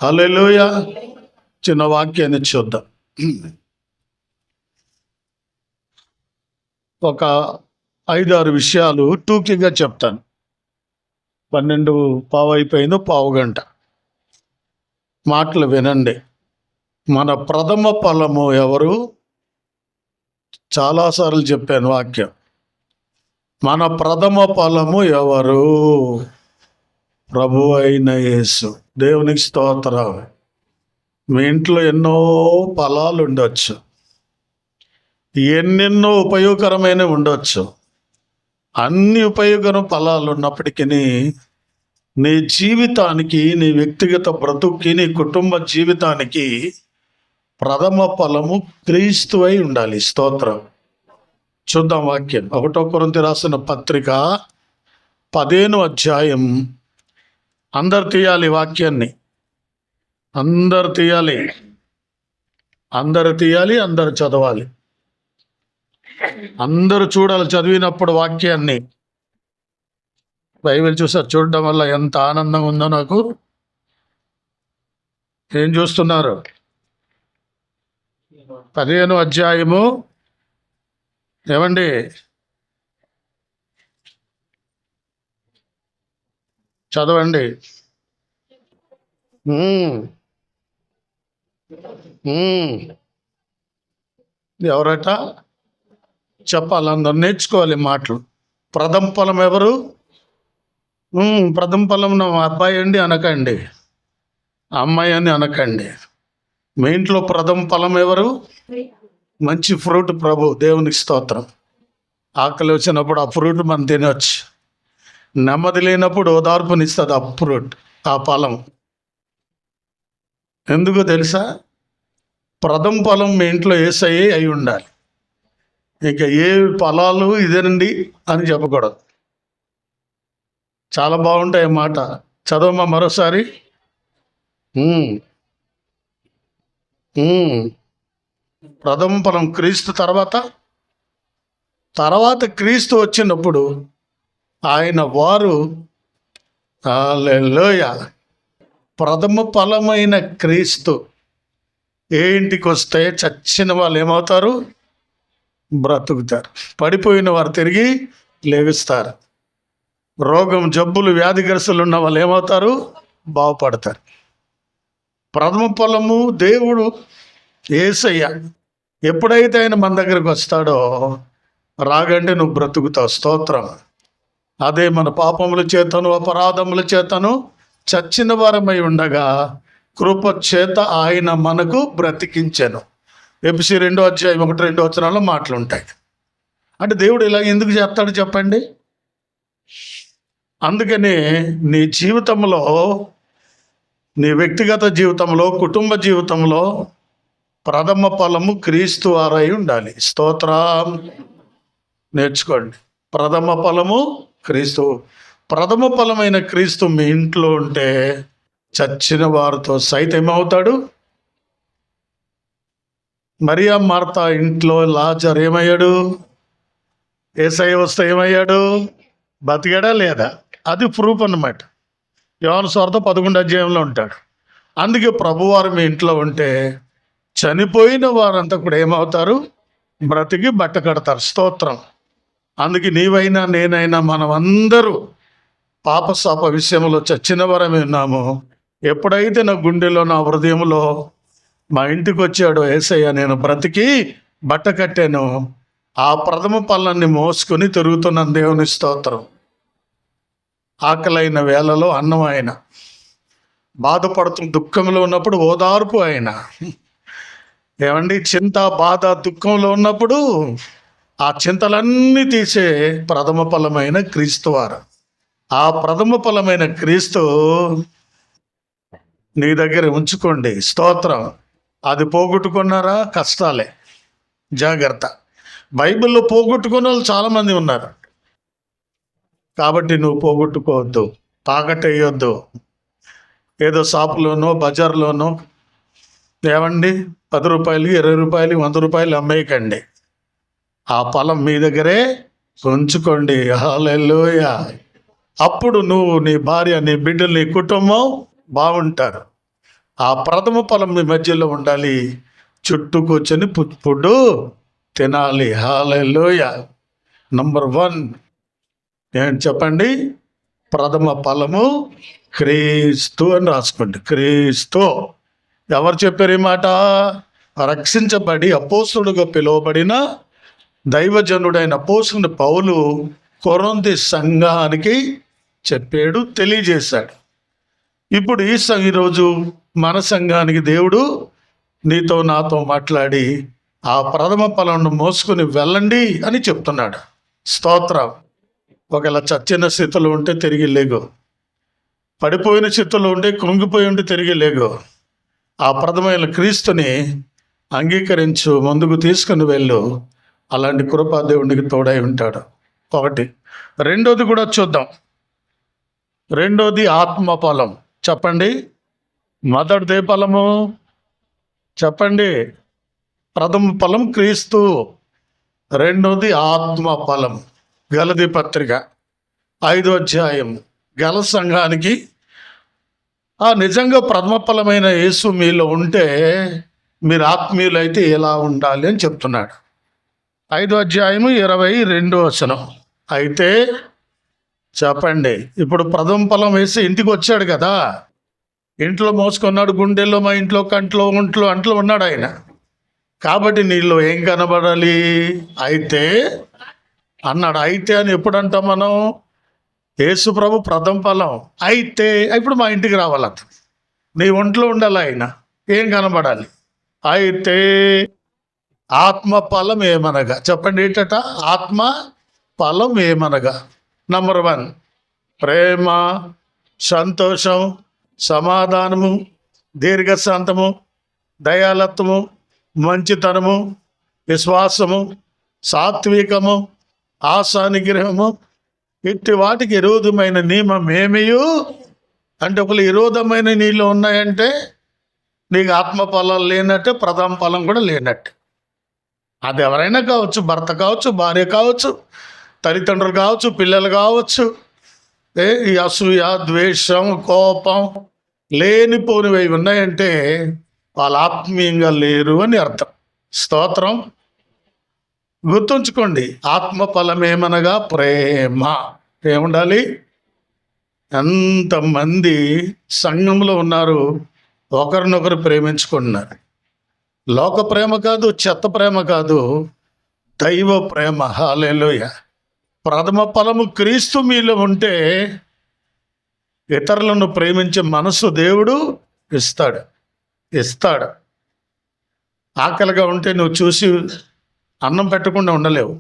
హల్లెలూయా. చిన్న వాక్యాన్ని చూద్దాం. ఒక 5-6 విషయాలు టూకీగా చెప్తాను. 12 పావు అయిపోయిందో పావుగంట. మాటలు వినండి. మన ప్రథమ ఫలము ఎవరు? చాలాసార్లు చెప్పాను వాక్యం. మన ప్రథమ ఫలము ఎవరు? ప్రభువు అయిన యేసు. దేవునికి స్తోత్రం. మీ ఇంట్లో ఎన్నో ఫలాలు ఉండొచ్చు, ఎన్నెన్నో ఉపయోగకరమైనవి ఉండొచ్చు. అన్ని ఉపయోగకర ఫలాలు ఉన్నప్పటికీ నీ జీవితానికి, నీ వ్యక్తిగత బ్రతుక్కి, నీ కుటుంబ జీవితానికి ప్రథమ ఫలము క్రీస్తు అయి ఉండాలి. స్తోత్రం. చూద్దాం వాక్యం. 1 కొరింథీ రాసిన పత్రిక 15వ అధ్యాయం. అందరు తీయాలి వాక్యాన్ని, అందరు తీయాలి, అందరు చదవాలి, అందరూ చూడాలి. చదివినప్పుడు వాక్యాన్ని బైబిల్ చూసారు. చూడడం వల్ల ఎంత ఆనందంగా ఉందో నాకు. ఏం చూస్తున్నారు? 15వ అధ్యాయము ఏమండి? చదవండి. ఎవరట చెప్పాలి? అందరు నేర్చుకోవాలి మాటలు. ప్రథమ ఫలం ఎవరు? ప్రథమ ఫలం నా అబ్బాయి అండి అనకండి, అమ్మాయి అని అనకండి. మీ ఇంట్లో ప్రథమ ఫలం ఎవరు? మంచి ఫ్రూట్. ప్రభు దేవునికి స్తోత్రం. ఆకలి వచ్చినప్పుడు ఆ ఫ్రూట్ మనం తినవచ్చు. నెమ్మది లేనప్పుడు ఓదార్పునిస్తుంది ఆ ఫ్రూట్, ఆ ఫలం. ఎందుకు తెలుసా? ప్రథమ ఫలం మీ ఇంట్లో యేసయ్యే అయి ఉండాలి. ఇంకా ఏ ఫలాలు ఇదేనండి అని చెప్పకూడదు. చాలా బాగుంటాయి మాట. చదవమ్మా మరోసారి. ప్రథమ ఫలం క్రీస్తు. తర్వాత క్రీస్తు వచ్చినప్పుడు ఆయన వారు హల్లెలూయా ప్రథమ ఫలమైన క్రీస్తు ఏ ఇంటికి వస్తే చచ్చిన వాళ్ళు ఏమవుతారు? బ్రతుకుతారు. పడిపోయిన వారు తిరిగి లేగుస్తారు. రోగం, జబ్బులు, వ్యాధిగ్రస్తులు ఉన్న వాళ్ళు ఏమవుతారు? బాగుపడతారు. ప్రథమ ఫలము దేవుడు యేసయ్య. ఎప్పుడైతే ఆయన మన దగ్గరకు వస్తాడో రాగంటే నువ్వు బ్రతుకుతావు. స్తోత్రం. అదే మన పాపముల చేతను అపరాధముల చేతను చచ్చిన వారమై ఉండగా కృప చేత ఆయన మనకు బ్రతికించెను. ఎఫెసీ 2వ అధ్యాయం 1-2 వచనాల్లో మాటలుంటాయి. అంటే దేవుడు ఇలా ఎందుకు చేస్తాడు చెప్పండి? అందుకనే నీ జీవితంలో, నీ వ్యక్తిగత జీవితంలో, కుటుంబ జీవితంలో ప్రథమ ఫలము క్రీస్తు వారై ఉండాలి. స్తోత్రం. నేర్చుకోండి. ప్రథమ ఫలము క్రీస్తు. ప్రథమ ఫలమైన క్రీస్తు మీ ఇంట్లో ఉంటే చచ్చిన వారితో సైతం ఏమవుతాడు? మరియా మార్తా ఇంట్లో లాజర్ ఏమయ్యాడు? యేసయ్య వస్తే ఏమయ్యాడు? బతికాడా లేదా? అది ప్రూఫ్ అన్నమాట. యోహాను సువార్త 11వ అధ్యాయంలో ఉంటాడు. అందుకే ప్రభువారు మీ ఇంట్లో ఉంటే చనిపోయిన వారంతా కూడా ఏమవుతారు? బ్రతికి బట్ట కడతారు. స్తోత్రం. అందుకే నీవైనా నేనైనా మనం అందరూ పాపశాప విషయంలో చచ్చిన వరమే ఉన్నాము. ఎప్పుడైతే నా గుండెలో, నా హృదయంలో మా ఇంటికి వచ్చాడో యేసయ్య, నేను బ్రతికి బట్ట కట్టాను, ఆ ప్రథమ ఫలాన్ని మోసుకొని తిరుగుతున్నాను. దేవుని స్తోత్రం. ఆకలైన వేళలో అన్నం ఆయన, బాధపడుతున్న దుఃఖంలో ఉన్నప్పుడు ఓదార్పు ఆయన. ఏమండి? చింత, బాధ, దుఃఖంలో ఉన్నప్పుడు ఆ చింతలన్నీ తీసే ప్రథమ ఫలమైన క్రీస్తు వారు. ఆ ప్రథమ ఫలమైన క్రీస్తు నీ దగ్గర ఉంచుకోండి. స్తోత్రం. అది పోగొట్టుకున్నారా? కష్టాలే. జాగ్రత్త. బైబిల్లో పోగొట్టుకున్న వాళ్ళు చాలామంది ఉన్నారు. కాబట్టి నువ్వు పోగొట్టుకోవద్దు, తాకట్టేయొద్దు. ఏదో షాపులోనో బజార్లోనో ఏమండి 10 రూపాయలు, 20 రూపాయలు, 100 రూపాయలు అమ్మేయకండి. ఆ ఫలం మీ దగ్గరే ఉంచుకోండి. హల్లెలూయా. అప్పుడు నువ్వు, నీ భార్య, నీ బిడ్డలు, నీ కుటుంబం బాగుంటారు. ఆ ప్రథమ ఫలం మీ మధ్యలో ఉండాలి. చుట్టూ కూర్చొని ఫుడ్ తినాలి. హల్లెలూయా. నంబర్ 1 ఏంటి చెప్పండి? ప్రథమ ఫలము క్రీస్తు అని రాసుకోండి. క్రీస్తు. ఎవరు చెప్పారు ఈ మాట? రక్షించబడి అపోస్తులుగా పిలువబడిన దైవజనుడైన అపోస్తులుని పౌలు కొరింథీ సంఘానికి చెప్పాడు, తెలియజేశాడు. ఇప్పుడు ఈరోజు మన సంఘానికి దేవుడు నీతో నాతో మాట్లాడి ఆ ప్రథమ ఫలం మోసుకుని వెళ్ళండి అని చెప్తున్నాడు. స్తోత్రం. ఒకవేళ చచ్చిన స్థితిలో ఉంటే తిరిగి లేగు, పడిపోయిన స్థితిలో ఉంటే కృంగిపోయి ఉంటే తిరిగి లేగు. ఆ ప్రథమైన క్రీస్తుని అంగీకరించు, ముందుకు తీసుకుని వెళ్ళు. అలాంటి కృపా దేవునికి తోడై ఉంటాడు. ఒకటి. రెండోది కూడా చూద్దాం. రెండోది ఆత్మఫలం. చెప్పండి. మొదటిదే ఫలము చెప్పండి. ప్రథమ ఫలం క్రీస్తు. రెండోది ఆత్మఫలం. గలతీ పత్రిక 5వ అధ్యాయం. గల సంఘానికి నిజంగా ప్రథమ ఫలమైన యేసు మీలో ఉంటే మీరు ఆత్మీయులైతే ఎలా ఉండాలి అని చెప్తున్నాడు. 5వ అధ్యాయము 22వ వచనం. అయితే చెప్పండి, ఇప్పుడు ప్రథమ ఫలం వేసి ఇంటికి వచ్చాడు కదా, ఇంట్లో మోసుకున్నాడు, గుండెల్లో, మా ఇంట్లో, కంట్లో, ఒంట్లో, అంట్లో ఉన్నాడు ఆయన. కాబట్టి నీళ్ళు ఏం కనబడాలి? అయితే అన్నాడు. అయితే అని ఎప్పుడు అంటాం మనం? యేసు ప్రభు ప్రథమ ఫలం. అయితే ఇప్పుడు మా ఇంటికి రావాలి, అతను నీ ఒంట్లో ఉండాలి, ఆయన ఏం కనబడాలి? అయితే ఆత్మ ఫలం ఏమనగా చెప్పండి. ఏంటట? ఆత్మ ఫలం ఏమనగా నంబర్ 1 ప్రేమ, సంతోషం, సమాధానము, దీర్ఘశాంతము, దయాలత్వము, మంచితనము, విశ్వాసము, సాత్వికము, ఆశానిగ్రహము. ఇట్టి వాటికి విరోధమైన నియమం ఏమీయు అంటే ఒకళ్ళు విరోధమైన నీళ్ళు ఉన్నాయంటే నీకు ఆత్మఫలం లేనట్టే, ప్రథమ ఫలం కూడా లేనట్టు. అది ఎవరైనా కావచ్చు, భర్త కావచ్చు, భార్య కావచ్చు, తల్లిదండ్రులు కావచ్చు, పిల్లలు కావచ్చు. ఈ అసూయ, ద్వేషం, కోపం లేనిపోనివి ఉన్నాయంటే వాళ్ళు ఆత్మీయంగా లేరు అని అర్థం. స్తోత్రం. గుర్తుంచుకోండి, ఆత్మఫలం ఏమనగా ప్రేమ. ఏముండాలి? ఎంతమంది సంఘంలో ఉన్నారు, ఒకరినొకరు ప్రేమించుకుంటున్నారు. లోక ప్రేమ కాదు, చెత్త ప్రేమ కాదు, దైవ ప్రేమ. హల్లెలూయా. ప్రథమ ఫలము క్రీస్తు మీలో ఉంటే ఇతరులను ప్రేమించే మనసు దేవుడు ఇస్తాడు. ఆకలిగా ఉంటే నువ్వు చూసి అన్నం పెట్టకుండా ఉండలేవు.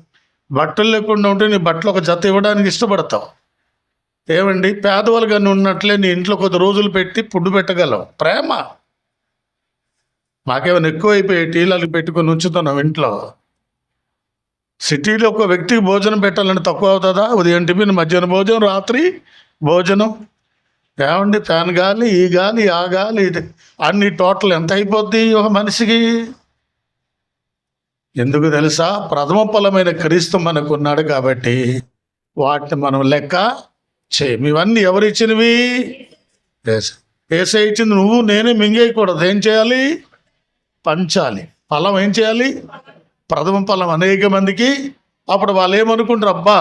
బట్టలు లేకుండా ఉంటే నీ బట్టలు ఒక జత ఇవ్వడానికి ఇష్టపడతావు. ఏమండి, పేదవాళ్ళుగా ఉన్నట్లే నీ ఇంట్లో కొద్ది రోజులు పెట్టి ఫుడ్ పెట్టగలవు. ప్రేమ. మాకేమైనా ఎక్కువైపోయి టీలకు పెట్టుకొని ఉంచుతున్నాం ఇంట్లో. సిటీలో ఒక వ్యక్తికి భోజనం పెట్టాలంటే తక్కువ అవుతుందా? ఉదయం టిఫిన్, మధ్యాహ్నం భోజనం, రాత్రి భోజనం. ఏమండి, ఫ్యాన్ గాలి, ఈ గాలి, ఆ గాలి, ఇది అన్ని టోటల్ ఎంత అయిపోద్ది ఒక మనిషికి? ఎందుకు తెలుసా? ప్రథమ ఫలమైన క్రీస్తు మనకు ఉన్నాడు కాబట్టి వాటిని మనం లెక్క చేయం. ఇవన్నీ ఎవరిచ్చినవి? యేసయ్య ఇచ్చింది. నువ్వు నేనే మింగేయకూడదు. ఏం చేయాలి? పంచాలి. ఫలం ఏం చేయాలి? ప్రథమ ఫలం అనేక మందికి. అప్పుడు వాళ్ళు ఏమనుకుంటారు? అబ్బా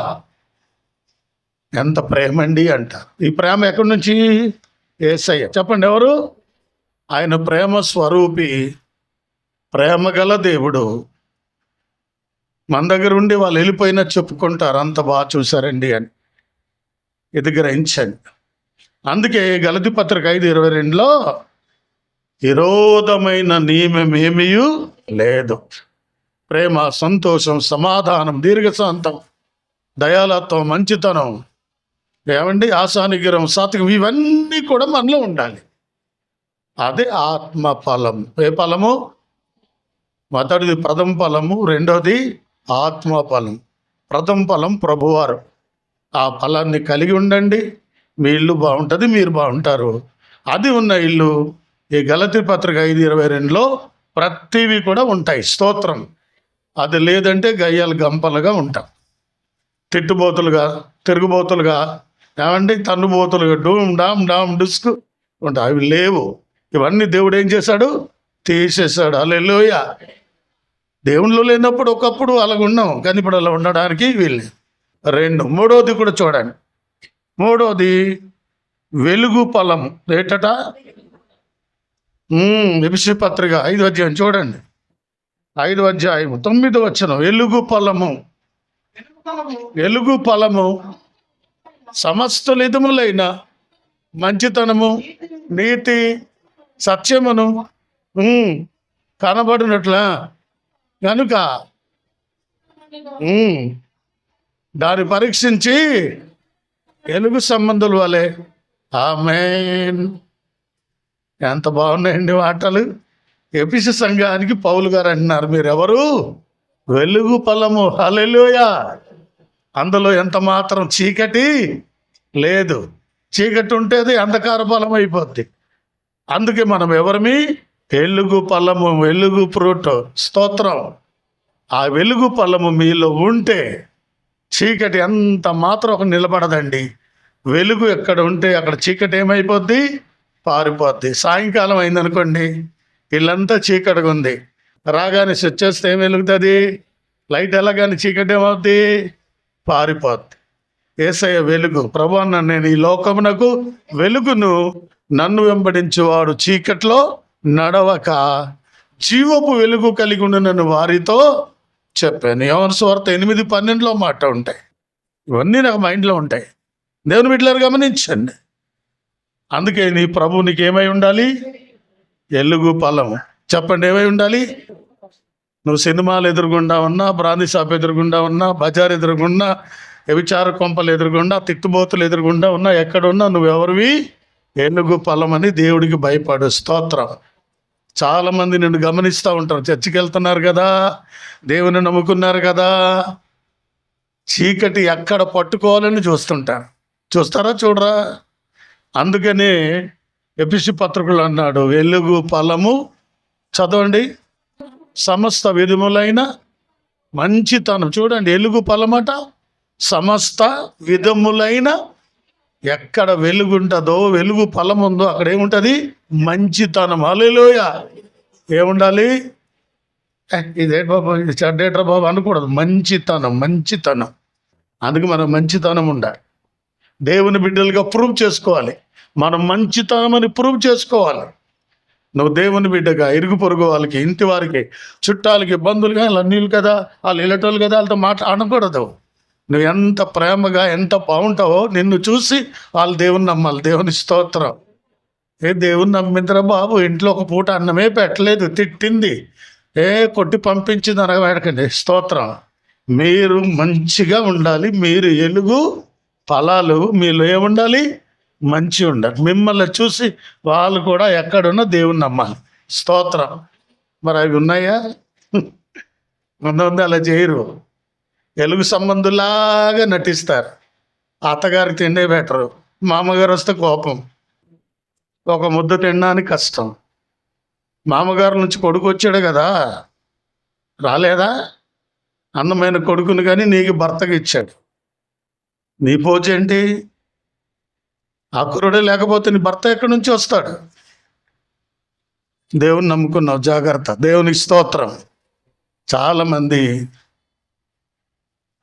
ఎంత ప్రేమ అండి అంటారు. ఈ ప్రేమ ఎక్కడి నుంచి? యేసయ్య. చెప్పండి, ఎవరు? ఆయన ప్రేమ స్వరూపి, ప్రేమ గల దేవుడు. మన దగ్గర ఉండి వాళ్ళు వెళ్ళిపోయినా చెప్పుకుంటారు, అంత బాగా చూశారండి అని. ఇది గ్రహించండి. అందుకే గలతీ పత్రిక 5:22లో విరోధమైన నియమం ఏమీ లేదు. ప్రేమ, సంతోషం, సమాధానం, దీర్ఘశాంతం, దయాలత్వం, మంచితనం, ఏమండి, ఆశానిగ్రహం, సాత్వికం, ఇవన్నీ కూడా మనలో ఉండాలి. అదే ఆత్మ ఫలం. ఏ ఫలము? మొదటిది ప్రథమ ఫలము, రెండోది ఆత్మ ఫలం. ప్రథమ ఫలం ప్రభువారు. ఆ ఫలాన్ని కలిగి ఉండండి. మీ ఇల్లు బాగుంటుంది, మీరు బాగుంటారు. అది ఉన్న ఇల్లు ఈ గలతీ పత్రిక 5:22లో ప్రతివి కూడా ఉంటాయి. స్తోత్రం. అది లేదంటే గయ్యాలు గంపలుగా ఉంటాం, తిట్టుబోతులుగా, తిరుగుబోతులుగా, ఏమండి, తన్నుబోతులుగా, డూమ్ డామ్ డామ్ డిస్క్ ఉంటాయి. అవి లేవు. ఇవన్నీ దేవుడు ఏం చేశాడు? తీసేశాడు. హల్లెలూయా. దేవుళ్ళు లేనప్పుడు ఒకప్పుడు అలాగ ఉన్నాం, కానీ ఇప్పుడు అలా ఉండడానికి వీళ్ళు. మూడోది కూడా చూడండి. మూడోది వెలుగు ఫలము. ఏటట? ఎఫెసీ పత్రిక 5వ అధ్యాయం చూడండి. 5వ అధ్యాయం 9వ వచనం. వెలుగు ఫలము. వెలుగు ఫలము సమస్త విధములైన మంచితనము, నీతి, సత్యమును కనబడినట్ల కనుక దాన్ని పరీక్షించి వెలుగు సంబంధుల వలె. ఆమేన్. ఎంత బాగున్నాయండి మాటలు. ఎఫెసీ సంఘానికి పౌలు గారు అంటున్నారు, మీరెవరు? వెలుగు ఫలము. హల్లెలూయా. అందులో ఎంత మాత్రం చీకటి లేదు. చీకటి ఉంటేది అంధకార ఫలం అయిపోద్ది. అందుకే మనం ఎవరిమి? వెలుగు ఫలము, వెలుగు ఫ్రూట్. స్తోత్రం. ఆ వెలుగు ఫలము మీలో ఉంటే చీకటి అంత మాత్రం ఒక నిలబడదండి. వెలుగు ఎక్కడ ఉంటే అక్కడ చీకటి ఏమైపోద్ది? పారిపోద్ది. సాయంకాలం అయిందనుకోండి, ఇల్లంతా చీకటిగా ఉంది, రాగానే స్విచ్ చేస్తే ఏం వెలుగుతుంది? లైట్ వెళ్ళగానే చీకటి ఏమవుద్ది? పారిపోద్ది. యేసయ్య వెలుగు. ప్రభువా, నేను ఈ లోకమునకు వెలుగును, నన్ను వెంబడించేవాడు చీకట్లో నడవక జీవపు వెలుగు కలిగి ఉండునని వారితో చెప్పాను. యోహాను సువార్త 8:12 మాట ఉంటాయి. ఇవన్నీ నాకు మైండ్లో ఉంటాయి. దేవుని బిడ్డలారు గమనించండి. అందుకే నీ ప్రభు నీకేమై ఉండాలి? వెలుగు ఫలము. చెప్పండి, ఏమై ఉండాలి? నువ్వు సినిమాలు ఎదురుగుండా ఉన్నా, బ్రాందీ షాప్ ఎదురుగుండా ఉన్నా, బజార్ ఎదురుగుండా, వ్యభిచార కొంపలు ఎదురుగుండా, తిట్టుబోతులు ఎదురుగుండా ఉన్నా, ఎక్కడున్నా నువ్వెవరివి? వెలుగు ఫలం అని దేవుడికి భయపడు. స్తోత్రం. చాలామంది నిన్ను గమనిస్తూ ఉంటారు. చర్చికి వెళ్తున్నారు కదా, దేవుని నమ్ముకున్నారు కదా, చీకటి ఎక్కడ పట్టుకోవాలని చూస్తుంటారు. చూస్తారా? చూడరా? అందుకనే ఎఫెసీ పత్రికలు అన్నాడు, వెలుగు ఫలము. చదవండి. సమస్త విధములైన మంచితనం. చూడండి, వెలుగు ఫలమట. సమస్త విధములైన. ఎక్కడ వెలుగు ఉంటుందో, వెలుగు ఫలం ఉందో అక్కడ ఏముంటుంది? మంచితనం. హల్లెలూయా. ఏముండాలి? ఇదే బాబా, ఇది చెడ్డేట్రా బాబా అనకూడదు. మంచితనం, మంచితనం. అందుకు మనం మంచితనం ఉండాలి. దేవుని బిడ్డలుగా ప్రూవ్ చేసుకోవాలి. మనం మంచితనం అని ప్రూవ్ చేసుకోవాలి. నువ్వు దేవుని బిడ్డగా ఇరుగు పొరుగు వాళ్ళకి, ఇంటి వారికి, చుట్టాలకి, బంధువులుగా, ఇలా నీళ్ళు కదా, వాళ్ళు ఇళ్ళటోళ్ళు కదా, వాళ్ళతో అనకూడదు. నువ్వు ఎంత ప్రేమగా, ఎంత బాగుంటావో నిన్ను చూసి వాళ్ళు దేవుని నమ్మాలి. దేవుని స్తోత్రం. దేవుని నమ్మిందిరా బాబు, ఇంట్లో ఒక పూట అన్నమే పెట్టలేదు, తిట్టింది, కొట్టి పంపించింది అనగాడకండి. స్తోత్రం. మీరు మంచిగా ఉండాలి. మీరు వెలుగు ఫలాలు మీలో ఏముండాలి? మంచి ఉండాలి. మిమ్మల్ని చూసి వాళ్ళు కూడా ఎక్కడున్నా దేవుని నమ్మాలి. స్తోత్రం. మరి అవి ఉన్నాయా? ఉంది. అలా చేయరు. వెలుగు సంబంధులాగా నటిస్తారు. అత్తగారికి తిండే బెటరు, మామగారు వస్తే కోపం, ఒక ముద్ద తినడానికి కష్టం. మామగారు నుంచి కొడుకు వచ్చాడు కదా, రాలేదా? అందమైన కొడుకుని కానీ నీకు భర్తగా ఇచ్చాడు. నీ పోచేంటి? ఆ కురుడే లేకపోతే నీ భర్త ఎక్కడి నుంచి వస్తాడు? దేవుని నమ్ముకున్నావు, జాగ్రత్త. దేవునికి స్తోత్రం. చాలామంది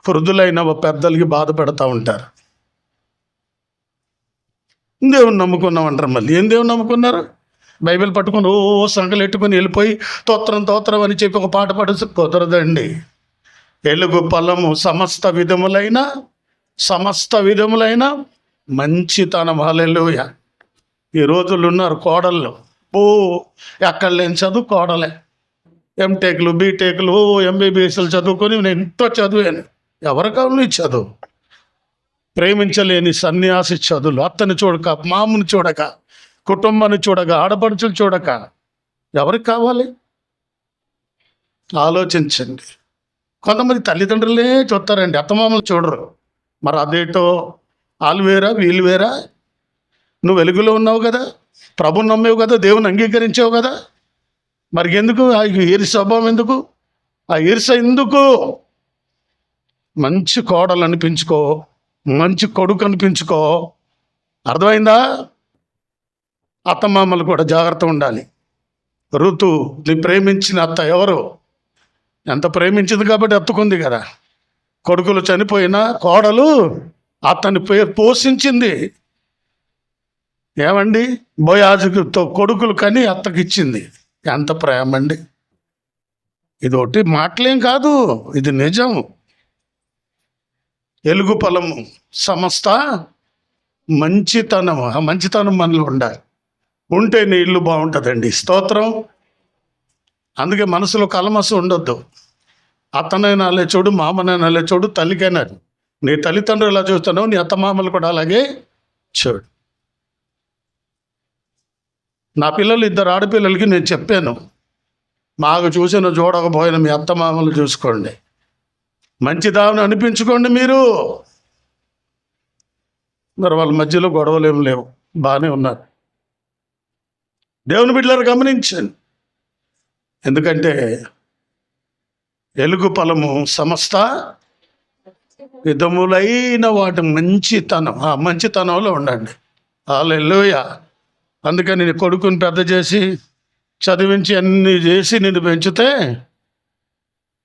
వృద్ధులైన పెద్దలకి బాధ పెడతా ఉంటారు. దేవుని నమ్ముకున్నాం అంటారు. మళ్ళీ ఏం దేవుని నమ్ముకున్నారు? బైబిల్ పట్టుకొని సంకలు ఎట్టుకొని వెళ్ళిపోయి తోత్రం అని చెప్పి ఒక పాట పాడు. కుదరదండి. వెలుగు ఫలము సమస్త విధములైన మంచితనం. హల్లెలూయా. ఈ రోజులు ఉన్నారు కోడళ్ళు, ఎక్కడ లేని చదువు కోడలే. ఎంటెక్లు, బీటెక్లు, ఎంబీబీఎస్లు చదువుకొని నేను ఎంతో చదివాను. ఎవరి కావాలి చదువు? ప్రేమించలేని సన్యాసి చదువులు. అత్తని చూడక, మామని చూడక, కుటుంబాన్ని చూడక, ఆడపడుచులు చూడక ఎవరికి కావాలి? ఆలోచించండి. కొంతమంది తల్లిదండ్రులే చూస్తారండి, అత్తమామలు చూడరు. మరి అదేటో, వాళ్ళు వేరా వీళ్ళు వేరా? నువ్వు వెలుగులో ఉన్నావు కదా, ప్రభుని నమ్మేవు కదా, దేవుని అంగీకరించావు కదా, మరి ఎందుకు ఆ ఈర్ష్య స్వభావం? ఎందుకు ఆ ఈర్ష్య? ఎందుకు? మంచి కోడలు అనిపించుకో, మంచి కొడుకు అనిపించుకో. అర్థమైందా? అత్తమామలు కూడా జాగ్రత్తగా ఉండాలి. రుతుని ప్రేమించిన అత్త ఎవరు? ఎంత ప్రేమించింది కాబట్టి ఎత్తుకుంది కదా. కొడుకులు చనిపోయినా కోడలు అతని పోషించింది. ఏమండి, బోయాజుతో కొడుకులు కని అత్తకిచ్చింది. ఎంత ప్రేమ అండి! ఇది ఒకటి మాటలేం కాదు, ఇది నిజం. ఎలుగు ఫలము సమస్త మంచితనం. ఆ మంచితనం మనలో ఉండాలి. ఉంటే నీ ఇల్లు బాగుంటుందండి. స్తోత్రం. అందుకే మనసులో కలమసు ఉండొద్దు. అత్తనైనా అలే చూడు, మామనైనా అలే చూడు, తల్లికైనా. నీ తల్లిదండ్రులు ఎలా చూస్తున్నావు, నీ అత్తమామలు కూడా అలాగే చూడు. నా పిల్లలు 2 ఆడపిల్లలకి నేను చెప్పాను, మాకు చూసిన చూడకపోయిన మీ అత్తమామలు చూసుకోండి, మంచిదాన్ని అనిపించుకోండి మీరు. మరి వాళ్ళ మధ్యలో గొడవలు ఏం లేవు, బాగానే ఉన్నారు. దేవుని బిడ్డలారు గమనించండి. ఎందుకంటే ఎలుగు ఫలము సమస్త విధములైన వాటి మంచితనం, ఆ మంచితనంలో ఉండండి. హల్లెలూయా. అందుకని నీ కొడుకుని పెద్ద చేసి చదివించి అన్ని చేసి నిన్ను పెంచితే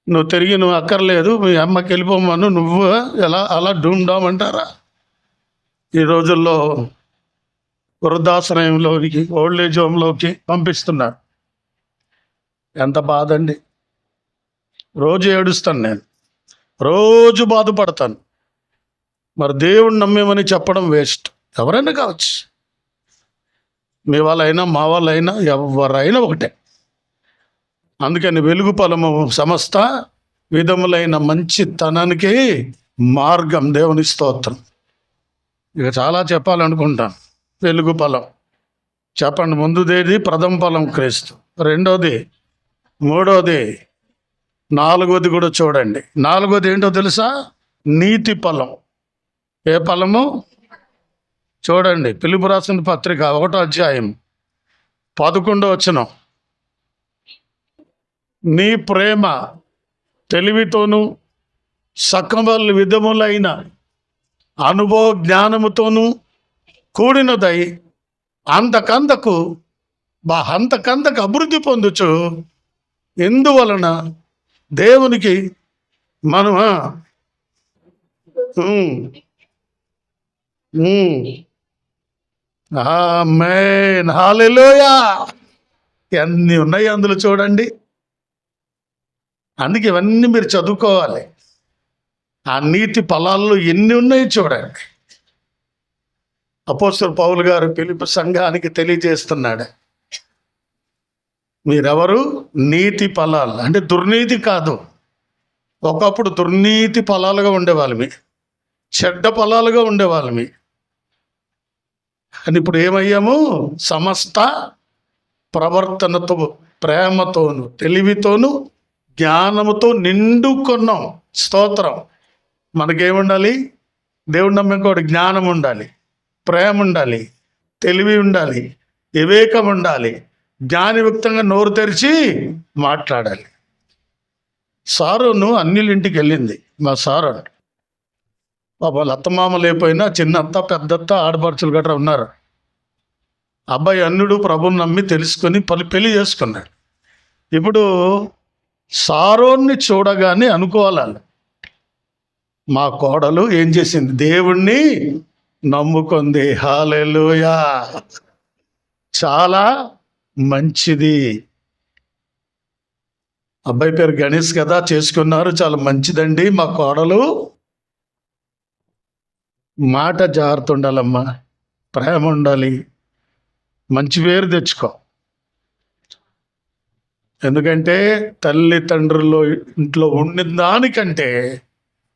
నువ్వు అక్కర్లేదు, మీ అమ్మకి వెళ్ళిపోమను, నువ్వు ఎలా అలా డూమ్డామంటారా? ఈ రోజుల్లో వృద్ధాశ్రయంలోకి, ఓల్డేజ్ హోమ్లోకి పంపిస్తున్నారు. ఎంత బాధ అండి. రోజు ఏడుస్తాను, నేను రోజు బాధపడతాను. మరి దేవుణ్ణి నమ్మేమని చెప్పడం వేస్ట్. ఎవరైనా కావచ్చు, మీ వాళ్ళైనా మా వాళ్ళైనా ఎవరైనా ఒకటే. అందుకని వెలుగు ఫలము సమస్త విధములైన మంచితనానికి మార్గం. దేవుని స్తోత్రం. ఇక చాలా చెప్పాలనుకుంటాను. వెలుగు ఫలం చెప్పండి. ముందుదేది ప్రథమ ఫలం క్రీస్తు, రెండోది, మూడోది, నాలుగోది కూడా చూడండి. నాలుగోది ఏంటో తెలుసా? నీతి ఫలం. ఏ ఫలము? చూడండి, ఫిలిప్పీ రాసిన పత్రిక 1వ అధ్యాయం 11వ వచనం. నీ ప్రేమ తెలివితోనూ సకల విధములైన అనుభవ జ్ఞానముతోనూ కూడినదై అంతకంతకు అభివృద్ధి పొందుచు, ఎందువలన దేవునికి మనం ఆమేన్, హల్లెలూయా. ఎన్ని ఉన్నాయి అందులో చూడండి. అందుకే ఇవన్నీ మీరు చదువుకోవాలి. ఆ నీతి ఫలాల్లో ఎన్ని ఉన్నాయి చూడండి. అపోస్తలుడు పౌలు గారు ఫిలిప్పీ సంఘానికి తెలియజేస్తున్నాడు, మీరెవరు? నీతి ఫలాలు అంటే దుర్నీతి కాదు. ఒకప్పుడు దుర్నీతి ఫలాలుగా ఉండేవాళ్ళమి, చెడ్డ ఫలాలుగా ఉండేవాళ్ళమి. అని ఇప్పుడు ఏమయ్యాము? సమస్త ప్రవర్తనతో, ప్రేమతోను, తెలివితోను, జ్ఞానముతో నిండుకున్నాం. స్తోత్రం. మనకేముండాలి? దేవుడు నమ్మకం, జ్ఞానం ఉండాలి, ప్రేమ ఉండాలి, తెలివి ఉండాలి, వివేకం ఉండాలి, జ్ఞానయుక్తంగా నోరు తెరిచి మాట్లాడాలి. సారోను అన్నిళ్ళ ఇంటికి వెళ్ళింది. మా సారు వాళ్ళ అత్తమామ లేకపోయినా చిన్నత్త, పెద్దత్త, ఆడపడుచులు గట్రా ఉన్నారు. అబ్బాయి అన్నుడు ప్రభుని నమ్మి తెలుసుకొని పెళ్లి చేసుకున్నాడు. ఇప్పుడు సారోన్ని చూడగానే అనుకోవాలి, మా కోడలు ఏం చేసింది? దేవుణ్ణి నమ్ముకుంది. హల్లెలూయా. చాలా మంచిది. అబ్బాయి పేరు గణేష్ కదా, చేసుకున్నారు, చాలా మంచిదండి. మా కోడలు మాట జాగ్రత్త ఉండాలమ్మా, ప్రేమ ఉండాలి, మంచి పేరు తెచ్చుకో. ఎందుకంటే తల్లిదండ్రులు ఇంట్లో ఉండిన దానికంటే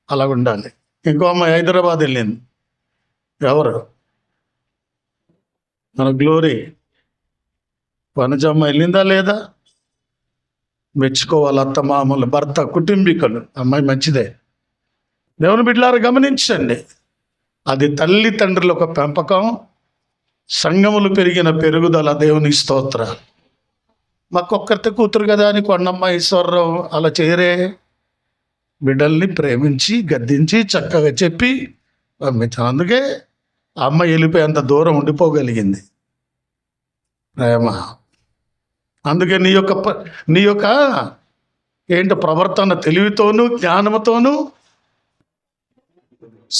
అలా ఉండాలి. ఇంకో అమ్మాయి హైదరాబాద్ వెళ్ళింది. ఎవరు? మన గ్లోరీ వనజమ్మ వెళ్ళిందా లేదా? మెచ్చుకోవాలి. అత్తమామలు, భర్త, కుటుంబీకులు. అమ్మాయి మంచిదే. దేవుని బిడ్డలారా గమనించండి, అది తల్లిదండ్రుల ఒక పెంపకం, సంఘములు పెరిగిన పెరుగుదల. దేవుని స్తోత్ర. మాకొక్కరితే కూతురు కదా అని కొండమ్మ, ఈశ్వరరావు అలా చేయరే. బిడ్డల్ని ప్రేమించి, గద్దించి, చక్కగా చెప్పి పంపించాం. అందుకే అమ్మ వెళ్ళిపోయి అంత దూరం ఉండిపోగలిగింది. ప్రేమ. అందుకే నీ యొక్క ప్రవర్తన తెలివితోనూ జ్ఞానముతోనూ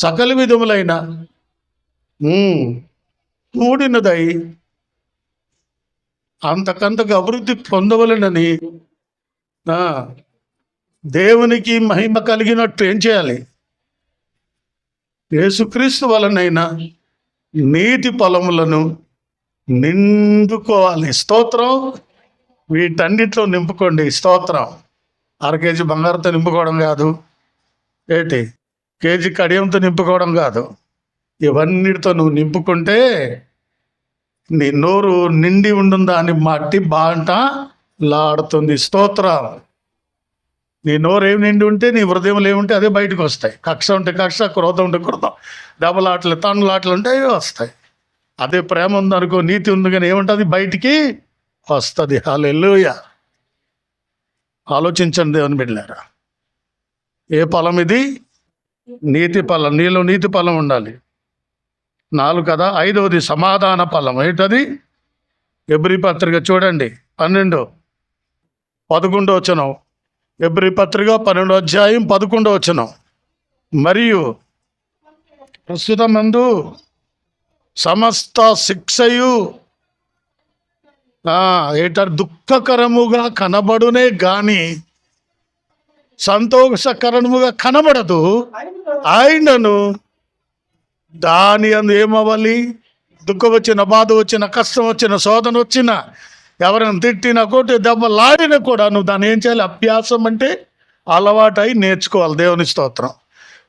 సకల విధములైన కూడినదై అంతకంతకు అభివృద్ధి పొందవలనని దేవునికి మహిమ కలిగినట్టు ఏం చేయాలి? యేసుక్రీస్తు వలనైనా నీతి ఫలములను నిండుకోవాలి. స్తోత్రం. వీటన్నిటిలో నింపుకోండి. స్తోత్రం. 1/2 కేజీ బంగారంతో నింపుకోవడం కాదు, కేజీ కడియంతో నింపుకోవడం కాదు. ఇవన్నిటితో నువ్వు నింపుకుంటే నీ నోరు నిండి ఉండుందా అని మట్టి బాంట లాడుతుంది. స్తోత్రం. నీ నోరు ఏమి నిండి ఉంటే నీ హృదయంలో ఏముంటే అదే బయటకు వస్తాయి. కక్ష ఉంటే కక్ష, క్రోధం ఉంటే క్రోధం, దెబ్బలాటలు తన్నులాటలు ఉంటే అవి వస్తాయి. అదే ప్రేమ ఉందనుకో, నీతి ఉంది కానీ ఏముంటుంది? బయటికి వస్తుంది. హల్లెలూయా. ఆలోచించండి దేవుని బిడ్డలారా. ఏ ఫలం ఇది? నీతి ఫలం. నీలో నీతి ఫలం ఉండాలి. 4 కదా. 5వది సమాధాన ఫలం. ఏంటది? ఎబ్రీ పత్రిక చూడండి, 12-11 వచనం. ఎబ్రీ పత్రిక 12వ అధ్యాయం 11వ వచనం. మరియు ప్రస్తుతమందు సమస్త శిక్షయు దుఃఖకరముగా కనబడునే గాని సంతోషకరముగా కనబడదు. ఆయనను దాని అందు ఏమవ్వాలి? దుఃఖం వచ్చిన, బాధ వచ్చిన, కష్టం వచ్చిన, శోధన వచ్చిన, ఎవరైనా తిట్టినా, కొట్టి దెబ్బలాడినా కూడా నువ్వు దాన్ని ఏం చేయాలి? అభ్యాసం అంటే అలవాటై నేర్చుకోవాలి. దేవుని స్తోత్రం.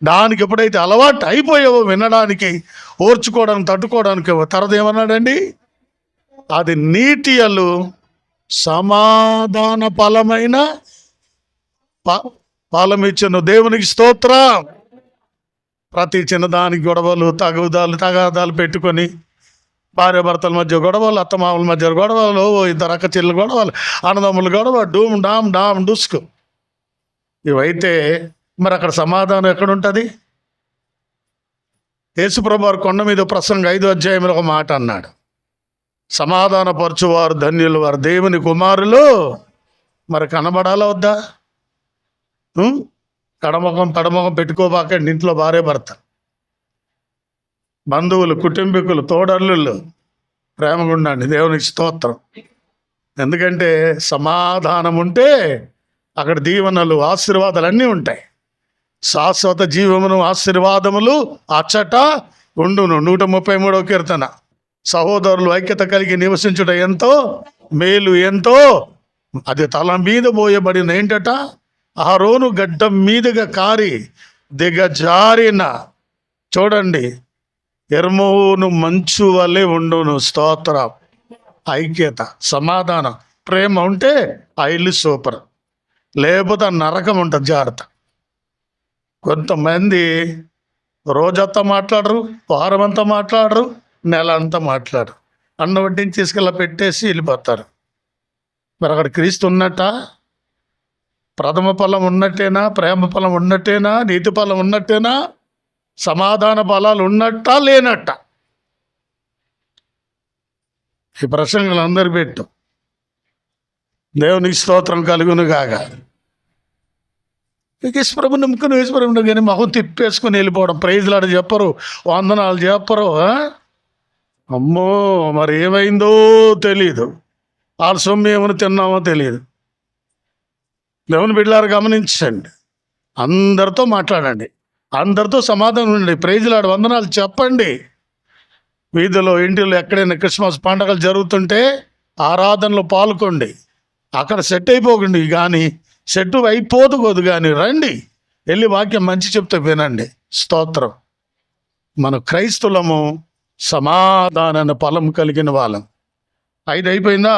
దానికి ఎప్పుడైతే అలవాటు అయిపోయావో వినడానికి, ఓర్చుకోవడానికి, తట్టుకోవడానికి, తర్వాత ఏమన్నాడండి? అది నీతియలు సమాధాన ఫలమైన ఫలం ఇచ్చును. దేవునికి స్తోత్రం. ప్రతి చిన్నదానికి గొడవలు, తగాదాలు పెట్టుకొని, భార్యాభర్తల మధ్య గొడవలు, అత్తమామల మధ్య గొడవలు, 2 అక్క చెల్లెల గొడవలు, అన్నదమ్ముల గొడవ, డూమ్ డామ్ డామ్ డుస్కు, ఇవైతే మరి అక్కడ సమాధానం ఎక్కడుంటుంది? యేసుప్రభు వారు కొండ మీద ప్రసంగం 5వ అధ్యాయంలో ఒక మాట అన్నాడు. సమాధానపరచువారు ధన్యులు, వారు దేవుని కుమారులు. మరి కనబడాలా వద్దా? కడముఖం పడముఖం పెట్టుకోబాకండి. ఇంట్లో భార్య భర్త, బంధువులు, కుటుంబీకులు, తోడల్లుళ్ళు ప్రేమగా ఉండండి. దేవునికి స్తోత్రం. ఎందుకంటే సమాధానం ఉంటే అక్కడ దీవెనలు, ఆశీర్వాదాలు అన్నీ ఉంటాయి. శాశ్వత జీవమును, ఆశీర్వాదములు అచ్చట ఉండును. 133వ కీర్తన. సహోదరులు ఐక్యత కలిగి నివసించుట ఎంతో మేలు, ఎంతో. అది తల మీద పోయబడిన ఏంటట? అహరోను గడ్డం మీదుగా కారి దిగజారిన, చూడండి, ఎర్మోను మంచు వలె ఉండును. స్తోత్రం. ఐక్యత, సమాధానం, ప్రేమ ఉంటే ఆ ఇల్లు సూపర్. లేకపోతే నరకం ఉంటుంది. జాగ్రత్త. కొంతమంది రోజంతా మాట్లాడరు, వారం అంతా మాట్లాడరు, నెల అంతా మాట్లాడరు. అన్న వడ్డీని తీసుకెళ్ళి పెట్టేసి వెళ్ళిపోతారు. మరి అక్కడ క్రీస్తు ఉన్నట్ట? ప్రథమ ఫలం ఉన్నట్టేనా? ప్రేమ ఫలం ఉన్నట్టేనా? నీతి ఫలం ఉన్నట్టేనా? సమాధాన ఫలాలు ఉన్నట్టా లేనట్ట? ఈ ప్రసంగాలు అందరు పెట్టు. దేవునికి స్తోత్రం కలుగును గాక. ఈశ్వరము నమ్ముకుని ఈశ్వరము కానీ మొహం తిప్పేసుకుని వెళ్ళిపోవడం. ప్రైజ్లాడు చెప్పరు, వందనాలు చెప్పరు. అమ్మో, మరి ఏమైందో తెలియదు. వాళ్ళ సొమ్ము ఏమని తిన్నామో తెలియదు. దేవుని బిడ్డలారు గమనించండి. అందరితో మాట్లాడండి, అందరితో సమాధానం ఉండండి. ప్రైజ్లాడు, వందనాలు చెప్పండి. వీధిలో, ఇంటిలో, ఎక్కడైనా క్రిస్మస్ పండుగలు జరుగుతుంటే ఆరాధనలో పాల్గొండి. అక్కడ సెట్ అయిపోకండి, కానీ సెట్ అయిపోతుకోదు కానీ రండి, వెళ్ళి వాక్యం మంచి చెప్తే వినండి. స్తోత్రం. మన క్రైస్తులము సమాధానాన్ని ఫలం కలిగిన వాళ్ళం. 5 అయిపోయిందా?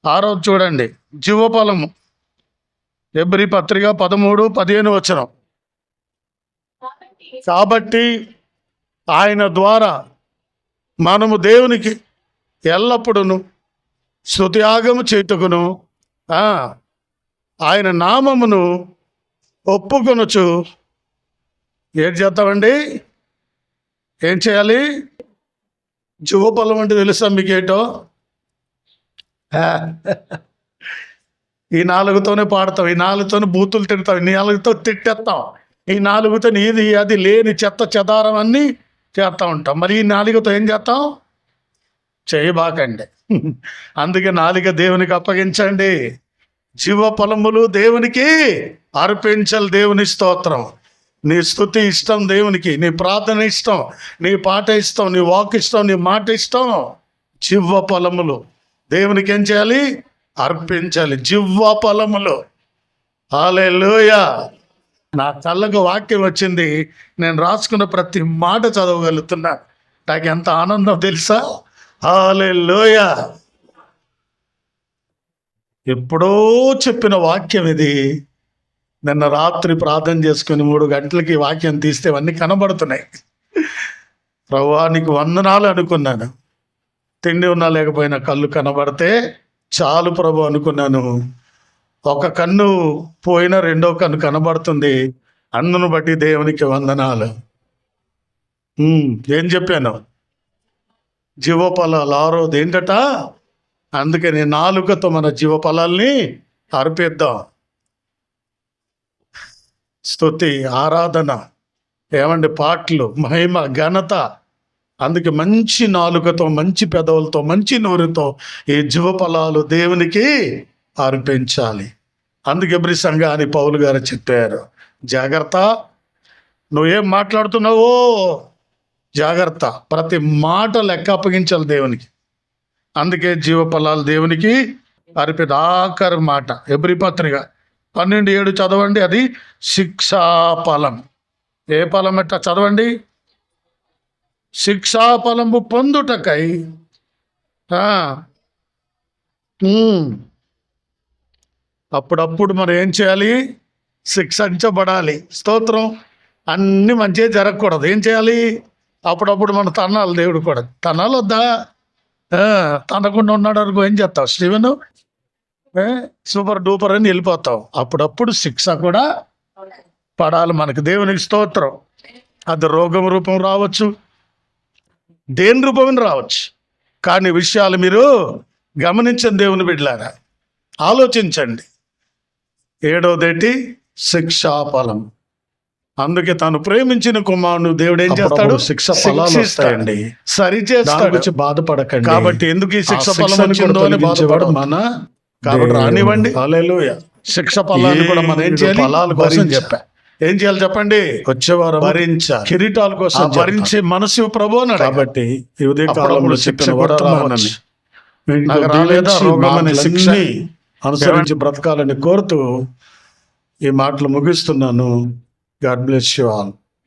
6 చూడండి. జీవఫలము. ఎబ్రీ పత్రిక 13-15 వచనం. కాబట్టి ఆయన ద్వారా మనము దేవునికి ఎల్లప్పుడూ స్తుతియాగము చేయుటకును ఆయన నామమును ఒప్పుకొనుచు ఏం చేద్దామండి? ఏం చేయాలి? జీవఫలం అంటే తెలుసా మీకేటో? ఈ నాలుగుతోనే పాడతాం, ఈ నాలుగుతోనే బూతులు తిడతాం, ఈ నాలుగుతో తిట్టేస్తాం, ఈ నాలుగుతో ఇది అది లేని చెత్త చెదారం అన్నీ చేస్తూ ఉంటాం. మరి ఈ నాలుగుతో ఏం చేస్తాం? చేయబాకండి. అందుకే నాలుక దేవునికి అప్పగించండి. జీవఫలములు దేవునికి అర్పించాలి. దేవుని స్తోత్రం. నీ స్తుతి ఇష్టం దేవునికి, నీ ప్రార్థన ఇష్టం, నీ పాట ఇష్టం, నీ వాక్ ఇష్టం, నీ మాట ఇష్టం. జీవఫలములు దేవునికి ఏం చేయాలి? అర్పించాలి. జీవఫలములు. హల్లెలూయా. నా కళ్ళకు వాక్యం వచ్చింది, నేను రాసుకున్న ప్రతి మాట చదవగలుగుతున్నా. నాకు ఎంత ఆనందం తెలుసా? హల్లెలూయా. ఎప్పుడో చెప్పిన వాక్యం ఇది. నిన్న రాత్రి ప్రార్థన చేసుకుని 3 గంటలకి వాక్యం తీస్తే అన్నీ కనబడుతున్నాయి. ప్రభువా నీకు వందనాలు అనుకున్నాను. తిండి ఉన్నా లేకపోయినా కళ్ళు కనబడితే చాలు ప్రభు అనుకున్నాను. ఒక కన్ను పోయినా రెండో కన్ను కనబడుతుంది. అందును బట్టి దేవునికి వందనాలు. ఏం చెప్పాను? జీవఫలాలు 6వది ఏంటట? అందుకని నాలుకతో మన జీవఫలాల్ని అర్పిద్దాం. స్తుతి, ఆరాధన, ఏమండి, పాటలు, మహిమ, ఘనత. అందుకే మంచి నాలుకతో, మంచి పెదవులతో, మంచి నోరుతో ఈ జీవఫలాలు దేవునికి అర్పించాలి. అందుకే ఎబ్రీ సంఘాన్ని పౌలు గారు చెప్పారు, జాగ్రత్త, నువ్వేం మాట్లాడుతున్నావో జాగ్రత్త, ప్రతి మాట లెక్క అప్పగించాలి దేవునికి. అందుకే జీవఫలాలు దేవునికి ఆఖరి మాట ఎబ్రీ పత్రిక 12:7 చదవండి. అది శిక్షాఫలం. ఏ ఫలం ఎట్టా చదవండి? శిక్షాఫలము పొందుటకై అప్పుడప్పుడు మనం ఏం చేయాలి? శిక్షించబడాలి. స్తోత్రం. అన్నీ మంచిగా జరగకూడదు. ఏం చేయాలి? అప్పుడప్పుడు మన తన్నాలి. దేవుడు కూడా తనాలు వద్దా? తనకుండా ఉన్నాడు అనుకో, ఏం చేస్తావు స్టీవెను? సూపర్ డూపర్ అని వెళ్ళిపోతావు. అప్పుడప్పుడు శిక్ష కూడా పడాలి మనకు. దేవునికి స్తోత్రం. అది రోగం రూపం రావచ్చు, దేని రూపం రావచ్చు. కానీ విషయాలు మీరు గమనించండి దేవుని బిడ్డలారా, ఆలోచించండి. 7వదేంటి? శిక్షాఫలం. అందుకే తాను ప్రేమించిన కుమారుడు దేవుడు ఏం చేస్తాడు? శిక్ష ఫలాలు వస్తాయండి, సరి చేస్తాడు. బాధపడకండి. కాబట్టి ఎందుకు ఈ శిక్ష ఫలం వచ్చిందో అని బాధపడదు మన. కాబట్టి రానివ్వండి. హల్లెలూయా. శిక్ష ఫలాన్ని కూడా మనం ఏం చేయాలి? ఫలాల కోసం చెప్పా. ఏం చేయాలి చెప్పండి? వచ్చేవారు భరించాలి, కిరీటాల కోసం భరించే మనసు ప్రభు అన్నాడు. కాబట్టి ఈ ఉదయకాలంలో శిక్ష కొడతామని నాకు రాలేదా రోగం అనే శిక్షని అనుసరించి బ్రతకాలని కోరుతూ ఈ మాటలు ముగిస్తున్నాను. God bless you all.